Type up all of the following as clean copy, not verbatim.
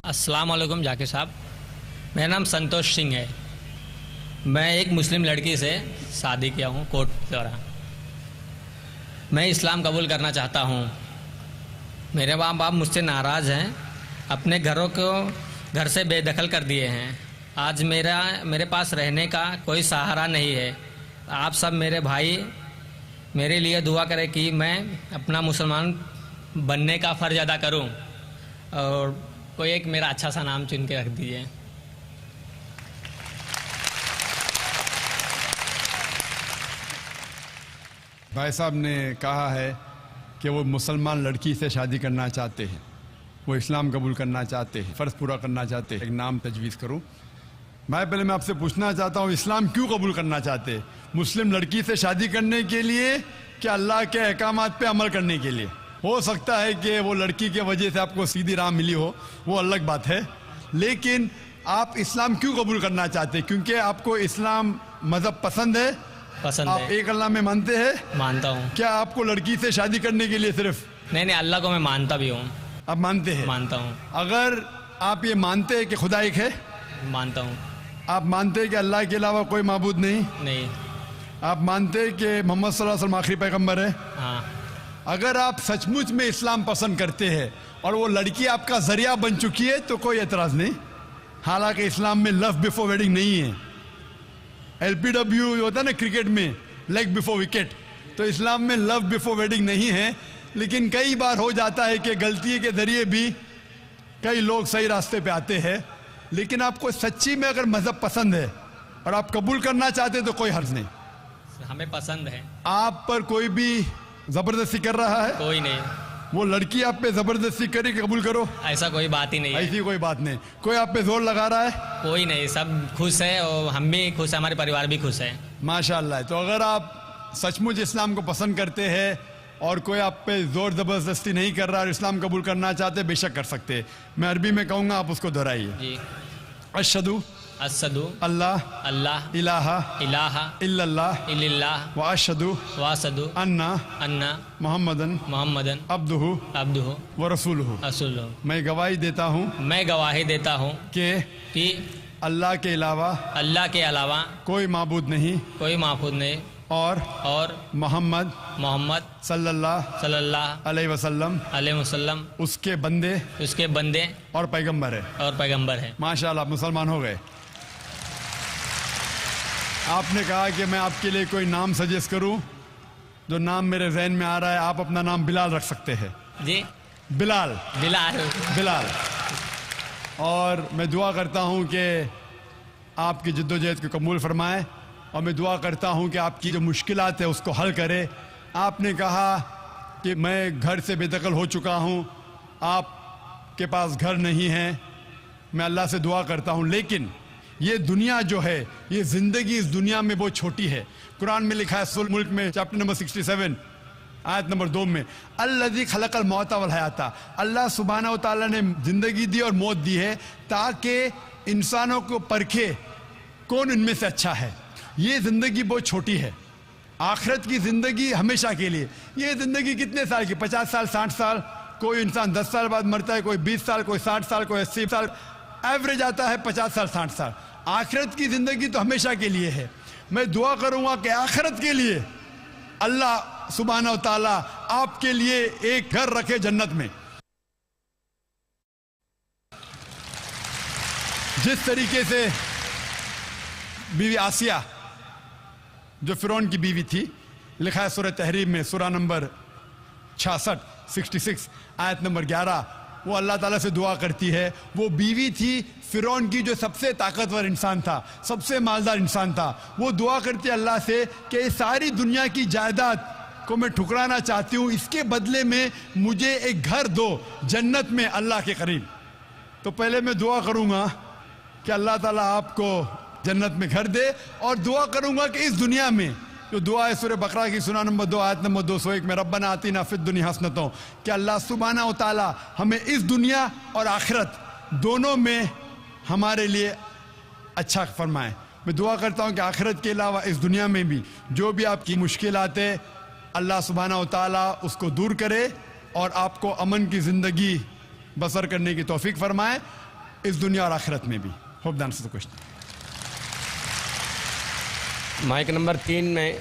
السلام علیکم ذاکر صاحب، میرا نام سنتوش سنگھ ہے۔ میں ایک مسلم لڑکی سے شادی کیا ہوں کوٹ دورہ۔ میں اسلام قبول کرنا چاہتا ہوں۔ میرے ماں باپ مجھ سے ناراض ہیں، اپنے گھروں کو گھر سے بے دخل کر دیے ہیں۔ آج میرے پاس رہنے کا کوئی سہارا نہیں ہے۔ آپ سب میرے بھائی میرے لیے دعا کریں کہ میں اپنا مسلمان بننے کا فرض ادا کروں، اور کوئی ایک میرا اچھا سا نام چن کے رکھ دیجیے۔ بھائی صاحب نے کہا ہے کہ وہ مسلمان لڑکی سے شادی کرنا چاہتے ہیں، وہ اسلام قبول کرنا چاہتے ہیں، فرض پورا کرنا چاہتے ہیں۔ ایک نام تجویز کروں۔ بھائی پہلے میں آپ سے پوچھنا چاہتا ہوں، اسلام کیوں قبول کرنا چاہتے ہیں؟ مسلم لڑکی سے شادی کرنے کے لیے کہ اللہ کے احکامات پہ عمل کرنے کے لیے؟ ہو سکتا ہے کہ وہ لڑکی کی وجہ سے آپ کو سیدھی راہ ملی ہو، وہ الگ بات ہے، لیکن آپ اسلام کیوں قبول کرنا چاہتے ہیں؟ کیونکہ آپ کو اسلام مذہب پسند ہے؟ آپ ایک اللہ میں مانتے ہیں؟ مانتا ہوں۔ کیا آپ کو لڑکی سے شادی کرنے کے لیے صرف؟ نہیں، اللہ کو میں مانتا بھی ہوں۔ آپ مانتے ہیں؟ مانتا ہوں۔ اگر آپ یہ مانتے ہیں کہ خدا ایک ہے؟ مانتا ہوں۔ آپ مانتے ہیں کہ اللہ کے علاوہ کوئی معبود نہیں؟ نہیں۔ آپ مانتے ہیں کہ محمد صلی اللہ علیہ وسلم آخری پیغمبر ہے؟ ہاں۔ اگر آپ سچ مچ میں اسلام پسند کرتے ہیں اور وہ لڑکی آپ کا ذریعہ بن چکی ہے تو کوئی اعتراض نہیں۔ حالانکہ اسلام میں لو بفور ویڈنگ نہیں ہے۔ LPW ہوتا ہے نا کرکٹ میں، لیگ بفور وکٹ، تو اسلام میں لو بفور ویڈنگ نہیں ہے۔ لیکن کئی بار ہو جاتا ہے کہ غلطی کے ذریعے بھی کئی لوگ صحیح راستے پہ آتے ہیں۔ لیکن آپ کو سچی میں اگر مذہب پسند ہے اور آپ قبول کرنا چاہتے ہیں تو کوئی حرج نہیں۔ ہمیں پسند ہے۔ آپ پر کوئی بھی زبردستی کر رہا ہے؟ کوئی نہیں۔ وہ لڑکی آپ پہ زبردستی کرے کہ قبول کرو؟ ایسا کوئی بات ہی نہیں ہے۔ ایسی کوئی بات نہیں۔ کوئی آپ پہ زور لگا رہا ہے؟ کوئی نہیں، سب خوش ہے اور ہم بھی خوش ہیں، ہمارے پریوار بھی خوش ہے۔ ماشاءاللہ۔ تو اگر آپ سچ مچ اسلام کو پسند کرتے ہیں اور کوئی آپ پہ زور زبردستی نہیں کر رہا اور اسلام قبول کرنا چاہتے، بے شک کر سکتے ہیں۔ میں عربی میں کہوں گا، آپ اس کو دہرائیے۔ جی۔ اشہدو اللہ الہ الا اللہ اللہ واشہدو ان محمدن عبدہ ورسولہ۔ میں گواہی دیتا ہوں کہ اللہ کے علاوہ کوئی معبود نہیں اور محمد صلی اللہ علیہ وسلم اس کے بندے اور پیغمبر ہے۔ ماشاءاللہ، آپ مسلمان ہو گئے۔ آپ نے کہا کہ میں آپ کے لیے کوئی نام سجیسٹ کروں۔ جو نام میرے ذہن میں آ رہا ہے، آپ اپنا نام بلال رکھ سکتے ہیں۔ جی، بلال۔ اور میں دعا کرتا ہوں کہ آپ کی جدوجہد کو قبول فرمائے، اور میں دعا کرتا ہوں کہ آپ کی جو مشکلات ہے اس کو حل کرے۔ آپ نے کہا کہ میں گھر سے بے دخل ہو چکا ہوں، آپ کے پاس گھر نہیں ہے۔ میں اللہ سے دعا کرتا ہوں، لیکن یہ دنیا جو ہے، یہ زندگی اس دنیا میں بہت چھوٹی ہے۔ قرآن میں لکھا ہے سورۃ ملک میں چیپٹر نمبر 67 آیت نمبر 2 میں، الذی خلق الموت والحیات، اللہ سبحانہ و تعالیٰ نے زندگی دی اور موت دی ہے تاکہ انسانوں کو پرکھے کون ان میں سے اچھا ہے۔ یہ زندگی بہت چھوٹی ہے۔ آخرت کی زندگی ہمیشہ کے لیے۔ یہ زندگی کتنے سال کی؟ 50 سال، 60 سال، کوئی انسان 10 سال بعد مرتا ہے، کوئی 20 سال، کوئی 60 سال، کوئی 80 سال، ایوریج آتا ہے 50 سال، 60 سال۔ آخرت کی زندگی تو ہمیشہ کے لیے ہے۔ میں دعا کروں گا کہ آخرت کے لیے اللہ سبحانہ و تعالیٰ آپ کے لیے ایک گھر رکھے جنت میں۔ جس طریقے سے بیوی آسیہ جو فرعون کی بیوی تھی، لکھا ہے سورہ تحریم میں سورہ نمبر 66 آیت نمبر 11، وہ اللہ تعالیٰ سے دعا کرتی ہے۔ وہ بیوی تھی فرعون کی جو سب سے طاقتور انسان تھا، سب سے مالدار انسان تھا۔ وہ دعا کرتی ہے اللہ سے کہ اس ساری دنیا کی جائیداد کو میں ٹھکرانا چاہتی ہوں، اس کے بدلے میں مجھے ایک گھر دو جنت میں اللہ کے قریب۔ تو پہلے میں دعا کروں گا کہ اللہ تعالیٰ آپ کو جنت میں گھر دے، اور دعا کروں گا کہ اس دنیا میں جو دعا ہے سورہ بقرہ کی سورہ نمبر 2 آیت نمبر 201 میں، ربنا آتینا فی الدنیا حسنۃ، کہ اللہ سبحانہ و تعالیٰ ہمیں اس دنیا اور آخرت دونوں میں ہمارے لیے اچھا فرمائے۔ میں دعا کرتا ہوں کہ آخرت کے علاوہ اس دنیا میں بھی جو بھی آپ کی مشکلات ہے، اللہ سبحانہ و تعالیٰ اس کو دور کرے اور آپ کو امن کی زندگی بسر کرنے کی توفیق فرمائے۔ اس دنیا اور آخرت میں بھی. Hope the answer to the question. Mic number 3 میں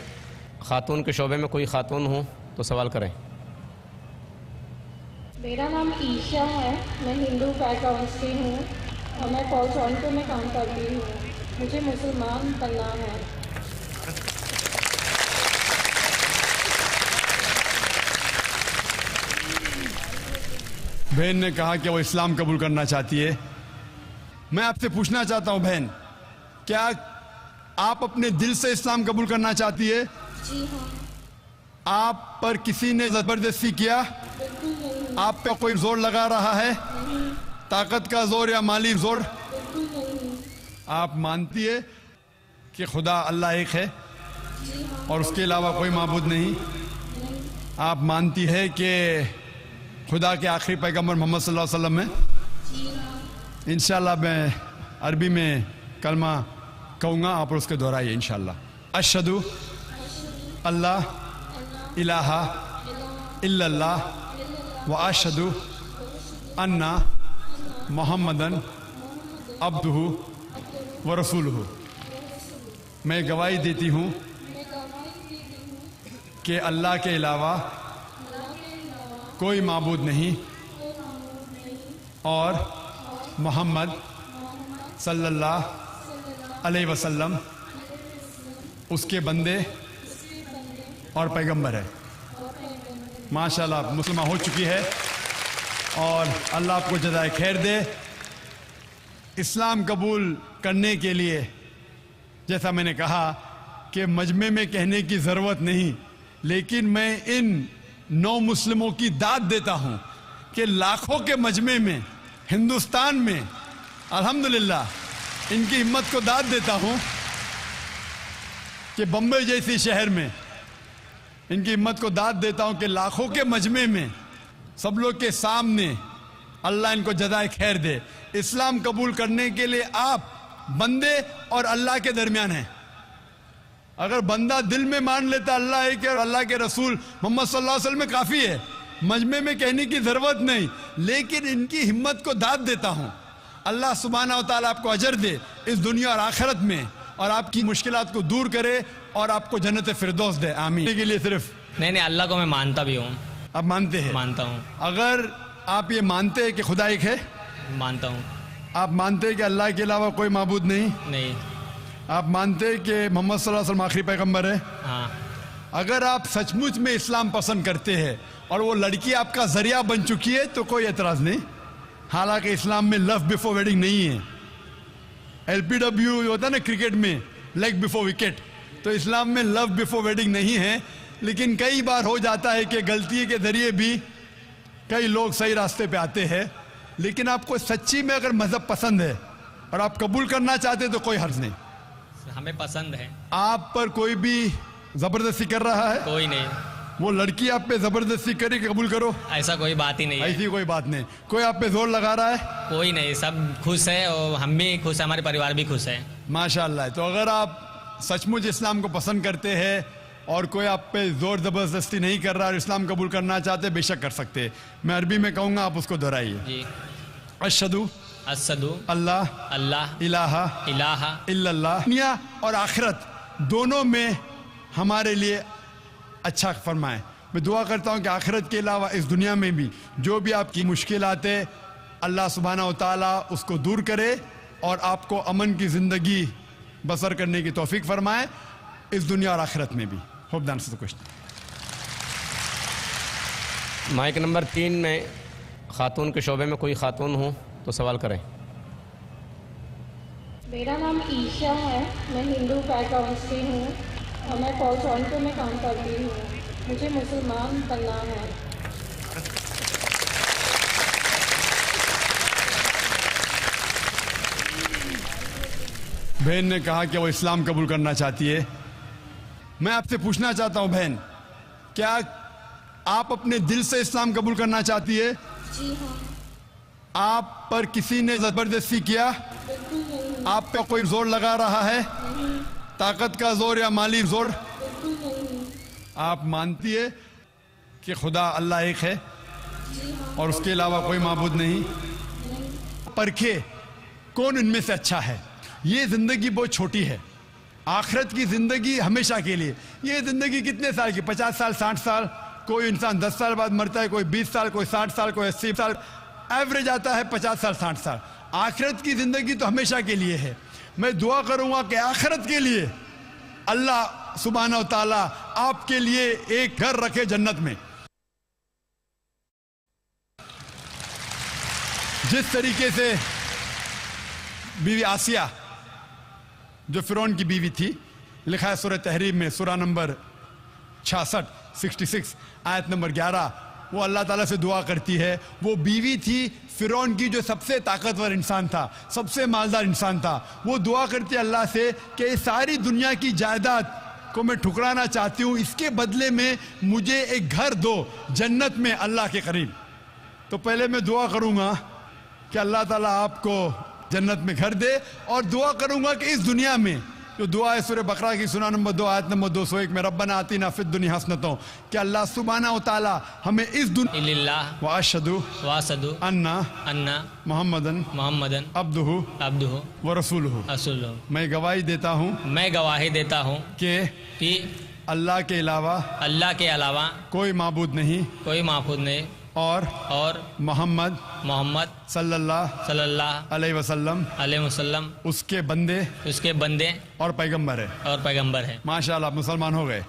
خاتون کے شعبے میں کوئی خاتون ہوں تو سوال کریں. میرا نام عیشا ہے. میں ہندو بیک گراؤنڈ سے ہوں اور میں ٹورنٹو میں کام کرتی ہوں. مجھے مسلمان بننا ہے. بہن نے کہا کہ وہ اسلام قبول کرنا چاہتی ہے. میں آپ سے پوچھنا چاہتا ہوں بہن، کیا آپ اپنے دل سے اسلام قبول کرنا چاہتی ہے؟ جی ہاں. آپ پر کسی نے زبردستی کیا؟ بالکل نہیں. آپ پہ کوئی زور لگا رہا ہے؟ طاقت کا زور یا مالی زور؟ بالکل نہیں. آپ مانتی ہے کہ خدا اللہ ایک ہے جی ہاں. اور اس کے علاوہ کوئی معبود نہیں؟ آپ مانتی ہے کہ خدا کے آخری پیغمبر محمد صلی اللہ علیہ وسلم ہے؟ جی ہاں. انشاءاللہ میں عربی میں کلمہ کہوں گا، آپ اس کے دہرائیے انشاءاللہ. اشہدو اللہ الہ الا اللہ و اشہدو ان محمدن عبدہ و رسولہ. میں گواہی دیتی ہوں کہ اللہ کے علاوہ کوئی معبود نہیں اور محمد صلی اللہ علیہ وسلم اس کے بندے اور پیغمبر ہے. ماشاءاللہ آپ مسلمہ ہو چکی ہے اور اللہ آپ کو جزائے خیر دے. اسلام قبول کرنے کے لیے جیسا میں نے کہا کہ مجمع میں کہنے کی ضرورت نہیں، لیکن میں ان 9 مسلموں کی داد دیتا ہوں کہ لاکھوں کے مجمع میں ہندوستان میں الحمدللہ ان کی ہمت کو داد دیتا ہوں کہ بمبئی جیسی شہر میں ان کی ہمت کو داد دیتا ہوں کہ لاکھوں کے مجمع میں سب لوگ کے سامنے اللہ ان کو جزائے خیر دے. اسلام قبول کرنے کے لیے آپ بندے اور اللہ کے درمیان ہیں. اگر بندہ دل میں مان لیتا اللہ ہے کہ اللہ کے رسول محمد صلی اللہ علیہ وسلم میں کافی ہے، مجمع میں کہنے کی ضرورت نہیں. لیکن ان کی ہمت کو داد دیتا ہوں. اللہ سبحانہ و تعالیٰ آپ کو اجر دے اس دنیا اور آخرت میں، اور آپ کی مشکلات کو دور کرے اور آپ کو جنت فردوس دے. آمین. کے لیے صرف نہیں اللہ کو میں مانتا بھی ہوں. آپ مانتے ہیں؟ مانتا ہوں. اگر آپ یہ مانتے ہیں کہ خدا ایک ہے، مانتا ہوں. آپ مانتے ہیں کہ اللہ کے علاوہ کوئی معبود نہیں، نہیں. آپ مانتے ہیں کہ محمد صلی اللہ علیہ وسلم آخری پیغمبر ہے. ہاں. اگر آپ سچ مچ میں اسلام پسند کرتے ہیں اور وہ لڑکی آپ کا ذریعہ بن چکی ہے تو کوئی اعتراض نہیں. حالانکہ اسلام میں لو بیفور ویڈنگ نہیں ہے. LPW ہوتا ہے نا کرکٹ میں، لیگ بیفور وکٹ، تو اسلام میں لو بیفور ویڈنگ نہیں ہے. لیکن کئی بار ہو جاتا ہے کہ غلطی کے ذریعے بھی کئی لوگ صحیح راستے پہ آتے ہیں. لیکن آپ کو سچی میں اگر مذہب پسند ہے اور آپ قبول کرنا چاہتے ہیں تو کوئی حرج نہیں. ہمیں پسند ہے. آپ پر کوئی بھی زبردستی کر رہا ہے؟ کوئی نہیں. وہ لڑکی آپ پہ زبردستی کرے کہ قبول کرو؟ ایسا کوئی بات ہی نہیں ہے. ایسی کوئی بات نہیں. کوئی آپ پہ زور لگا رہا ہے؟ کوئی نہیں. سب خوش ہے اور ہم بھی خوش ہیں، ہمارے پریوار بھی خوش ہے. ماشاءاللہ. تو اگر آپ سچ مچ اسلام کو پسند کرتے ہیں اور کوئی آپ پہ زور زبردستی نہیں کر رہا اور اسلام قبول کرنا چاہتے، بے شک کر سکتے. میں عربی میں کہوں گا، آپ اس کو دہرائیے. جی. اشہدو اشہدو اللہ اللہ الہ الہ الا اللہ. دنیا اور آخرت دونوں میں ہمارے لیے اچھا فرمائے. میں دعا کرتا ہوں کہ آخرت کے علاوہ اس دنیا میں بھی جو بھی آپ کی مشکلات ہے اللہ سبحانہ و تعالیٰ اس کو دور کرے اور آپ کو امن کی زندگی بسر کرنے کی توفیق فرمائے اس دنیا اور آخرت میں بھی. Hope the answer to the question. Mic number 3 میں خاتون کے شعبے میں کوئی خاتون ہوں تو سوال کریں. میرا نام عیشا ہے. میں ہندو بیک گراؤنڈ سے ہوں اور میں ٹورنٹو میں کام کرتی ہوں. مجھے مسلمان بننا ہے. بہن نے کہا کہ وہ اسلام قبول کرنا چاہتی ہے. میں آپ سے پوچھنا چاہتا ہوں بہن، کیا آپ اپنے دل سے اسلام قبول کرنا چاہتی ہے؟ جی ہاں. آپ پر کسی نے زبردستی کیا؟ بالکل نہیں. آپ پہ کوئی زور لگا رہا ہے؟ طاقت کا زور یا مالی زور؟ بالکل نہیں. آپ مانتی ہے کہ خدا اللہ ایک ہے جی ہاں. اور اس کے علاوہ کوئی معبود نہیں؟ پرکھے کون ان میں سے اچھا ہے. یہ زندگی بہت چھوٹی ہے. آخرت کی زندگی ہمیشہ کے لیے. یہ زندگی کتنے سال کی؟ 50 سال 60 سال. کوئی انسان 10 سال بعد مرتا ہے, کوئی 20 سال, کوئی 60 سال, کوئی 80 سال. ایوریج آتا ہے 50 سال 60 سال. آخرت کی زندگی تو ہمیشہ کے لیے ہے. میں دعا کروں گا کہ آخرت کے لیے اللہ سبحانہ و تعالیٰ آپ کے لیے ایک گھر رکھے جنت میں. جس طریقے سے بیوی آسیہ جو فرعون کی بیوی تھی, لکھا ہے سورہ تحریم میں سورہ نمبر 66 آیت نمبر 11, وہ اللہ تعالیٰ سے دعا کرتی ہے. وہ بیوی تھی فرعون کی جو سب سے طاقتور انسان تھا, سب سے مالدار انسان تھا. وہ دعا کرتی ہے اللہ سے کہ اس ساری دنیا کی جائیداد کو میں ٹھکرانا چاہتی ہوں, اس کے بدلے میں مجھے ایک گھر دو جنت میں اللہ کے قریب. تو پہلے میں دعا کروں گا کہ اللہ تعالیٰ آپ کو جنت میں گھر دے, اور دعا کروں گا کہ اس دنیا میں جو دعا ہے سورہ بقرہ کی سورہ نمبر 2 آیت نمبر 201 میں ربنا آتینا فی الدنیا حسنۃ, کہ اللہ سبحانہ و تعالیٰ ہمیں اس دنیا اللہ واشہدو ان محمدن عبدہ ورسولہ. میں گواہی دیتا ہوں کہ اللہ کے علاوہ کوئی معبود نہیں اور محمد صلی اللہ علیہ وسلم اس کے بندے اور پیغمبر ہے. ماشاءاللہ آپ مسلمان ہو گئے.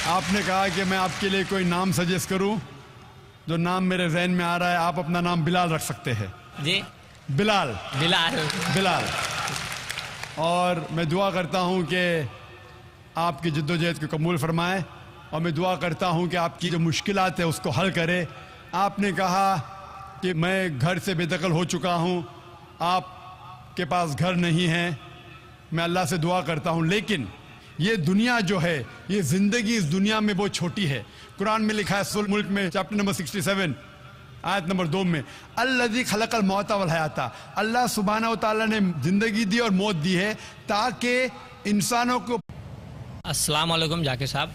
آپ نے کہا کہ میں آپ کے لیے کوئی نام سجیسٹ کروں. جو نام میرے ذہن میں آ رہا ہے, آپ اپنا نام بلال رکھ سکتے ہیں. جی بلال. اور میں دعا کرتا ہوں کہ آپ کی جدوجہد کو قبول فرمائے, اور میں دعا کرتا ہوں کہ آپ کی جو مشکلات ہیں اس کو حل کرے. آپ نے کہا کہ میں گھر سے بے دخل ہو چکا ہوں, آپ کے پاس گھر نہیں ہے. میں اللہ سے دعا کرتا ہوں, لیکن یہ دنیا جو ہے, یہ زندگی اس دنیا میں بہت چھوٹی ہے. قرآن میں لکھا ہے سورۃ الملک میں چیپٹر نمبر 67 آیت نمبر 2 میں, الذی خلق الموت والحیات, اللہ سبحانہ و تعالیٰ نے زندگی دی اور موت دی ہے تاکہ انسانوں کو. السلام علیکم ذاکر صاحب,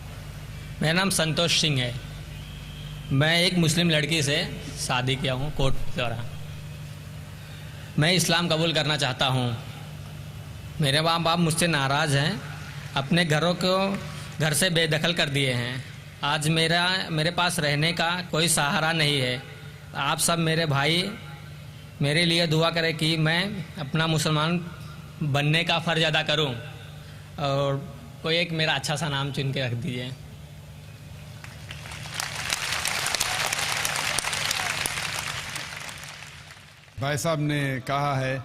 میرا نام سنتوش سنگھ ہے. میں ایک مسلم لڑکی سے شادی کیا ہوں کوٹ چوراہا. میں اسلام قبول کرنا چاہتا ہوں. میرے ماں باپ مجھ سے ناراض ہیں, اپنے گھر سے بے دخل کر دیے ہیں. آج میرے پاس رہنے کا کوئی سہارا نہیں ہے. آپ سب میرے بھائی میرے لیے دعا کریں کہ میں اپنا مسلمان بننے کا فرض ادا کروں, اور کوئی ایک میرا اچھا سا نام چن کے رکھ دیجیے. بھائی صاحب نے کہا ہے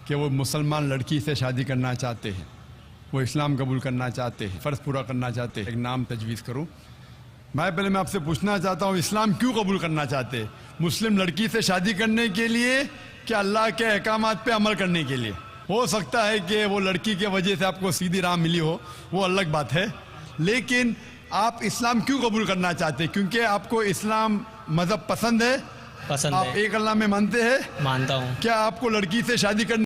کہ وہ مسلمان لڑکی سے شادی کرنا چاہتے ہیں, وہ اسلام قبول کرنا چاہتے ہیں, فرض پورا کرنا چاہتے ہیں. ایک نام تجویز کروں. بھائی پہلے میں آپ سے پوچھنا چاہتا ہوں, اسلام کیوں قبول کرنا چاہتے ہیں؟ مسلم لڑکی سے شادی کرنے کے لیے کہ اللہ کے احکامات پہ عمل کرنے کے لیے؟ ہو سکتا ہے کہ وہ لڑکی کے وجہ سے آپ کو سیدھی راہ ملی ہو, وہ الگ بات ہے. لیکن آپ اسلام کیوں قبول کرنا چاہتے ہیں؟ کیونکہ آپ کو اسلام مذہب پسند ہے. آپ ایک اللہ میں مانتے ہیں؟ مانتا ہوں. کیا آپ کو لڑکی سے شادی کرنے